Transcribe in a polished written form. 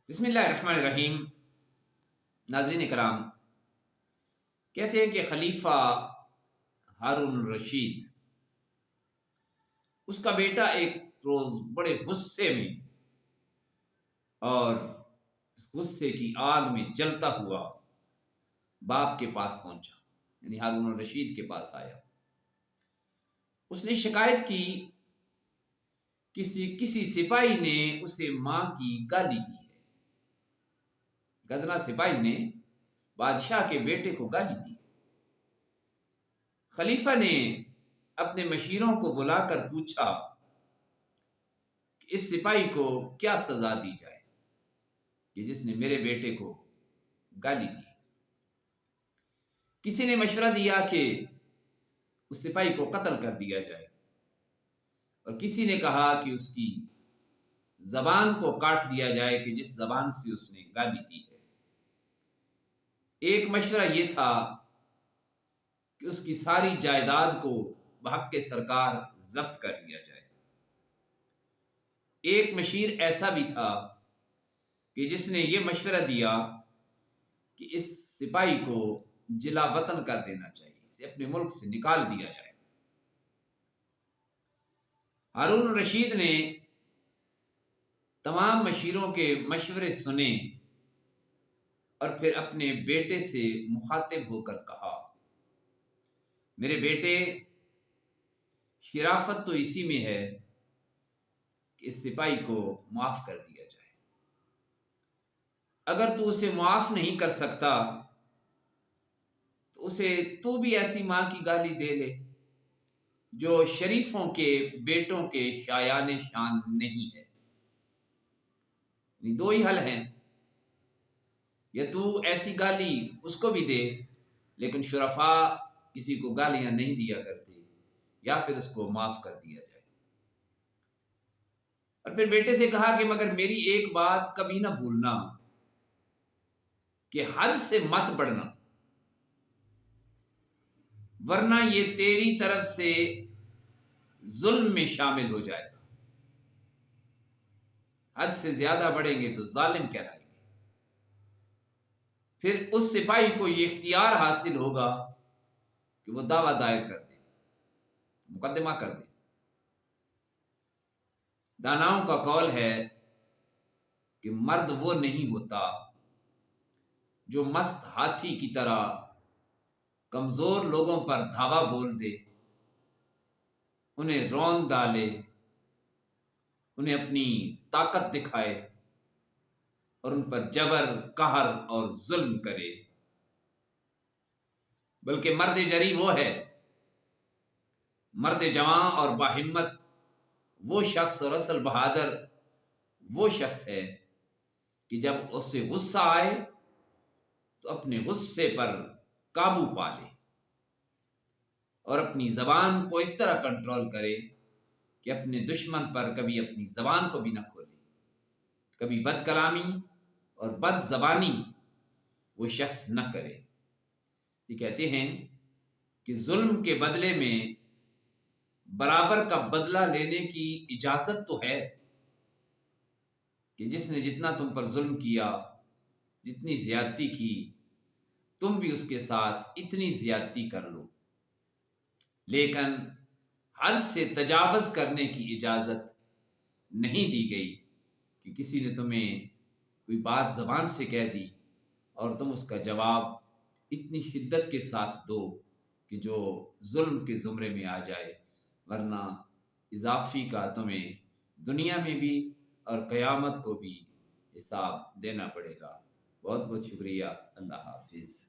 بسم اللہ الرحمن الرحیم۔ ناظرین کرام، کہتے ہیں کہ خلیفہ ہارون الرشید، اس کا بیٹا ایک روز بڑے غصے میں اور اس غصے کی آگ میں جلتا ہوا باپ کے پاس پہنچا، یعنی ہارون الرشید کے پاس آیا۔ اس نے شکایت کی کسی سپاہی نے اسے ماں کی گالی دی ہے۔ گدنا سپاہی نے بادشاہ کے بیٹے کو گالی دی۔ خلیفہ نے اپنے مشیروں کو بلا کر پوچھا کہ اس سپاہی کو کیا سزا دی جائے کہ جس نے میرے بیٹے کو گالی دی۔ کسی نے مشورہ دیا کہ اس سپاہی کو قتل کر دیا جائے، اور کسی نے کہا کہ اس کی زبان کو کاٹ دیا جائے کہ جس زبان سے اس نے گالی دی ہے۔ ایک مشورہ یہ تھا کہ اس کی ساری جائیداد کو بحق سرکار ضبط کر لیا جائے۔ ایک مشیر ایسا بھی تھا کہ جس نے یہ مشورہ دیا کہ اس سپاہی کو جلا وطن کر دینا چاہیے، اسے اپنے ملک سے نکال دیا جائے۔ ہارون الرشید نے تمام مشیروں کے مشورے سنے اور پھر اپنے بیٹے سے مخاطب ہو کر کہا، میرے بیٹے، شرافت تو اسی میں ہے کہ اس سپاہی کو معاف کر دیا جائے۔ اگر تو اسے معاف نہیں کر سکتا تو اسے تو بھی ایسی ماں کی گالی دے لے جو شریفوں کے بیٹوں کے شایان شان نہیں ہے۔ دو ہی حل ہیں، یا تو ایسی گالی اس کو بھی دے، لیکن شرفاء کسی کو گالیاں نہیں دیا کرتے، یا پھر اس کو معاف کر دیا جائے۔ اور پھر بیٹے سے کہا کہ مگر میری ایک بات کبھی نہ بھولنا کہ حد سے مت بڑھنا، ورنہ یہ تیری طرف سے ظلم میں شامل ہو جائے گا۔ حد سے زیادہ بڑھیں گے تو ظالم کہلائیں گے۔ پھر اس سپاہی کو یہ اختیار حاصل ہوگا کہ وہ دعویٰ دائر کر دے، مقدمہ کر دے۔ داناؤں کا قول ہے کہ مرد وہ نہیں ہوتا جو مست ہاتھی کی طرح کمزور لوگوں پر دھاوا بول دے، انہیں رون ڈالے، انہیں اپنی طاقت دکھائے اور ان پر جبر، قہر اور ظلم کرے، بلکہ مرد جری وہ ہے، مرد جواں اور باہمت وہ شخص اور اصل بہادر وہ شخص ہے کہ جب اسے غصہ آئے تو اپنے غصے پر قابو پا لے اور اپنی زبان کو اس طرح کنٹرول کرے کہ اپنے دشمن پر کبھی اپنی زبان کو بھی نہ کھولے، کبھی بد کلامی اور بد زبانی وہ شخص نہ کرے۔ یہ کہتے ہیں کہ ظلم کے بدلے میں برابر کا بدلہ لینے کی اجازت تو ہے، کہ جس نے جتنا تم پر ظلم کیا، جتنی زیادتی کی، تم بھی اس کے ساتھ اتنی زیادتی کر لو، لیکن حد سے تجاوز کرنے کی اجازت نہیں دی گئی کہ کسی نے تمہیں کوئی بات زبان سے کہہ دی اور تم اس کا جواب اتنی شدت کے ساتھ دو کہ جو ظلم کے زمرے میں آ جائے، ورنہ اضافی کا تمہیں دنیا میں بھی اور قیامت کو بھی حساب دینا پڑے گا۔ بہت بہت شکریہ۔ اللہ حافظ۔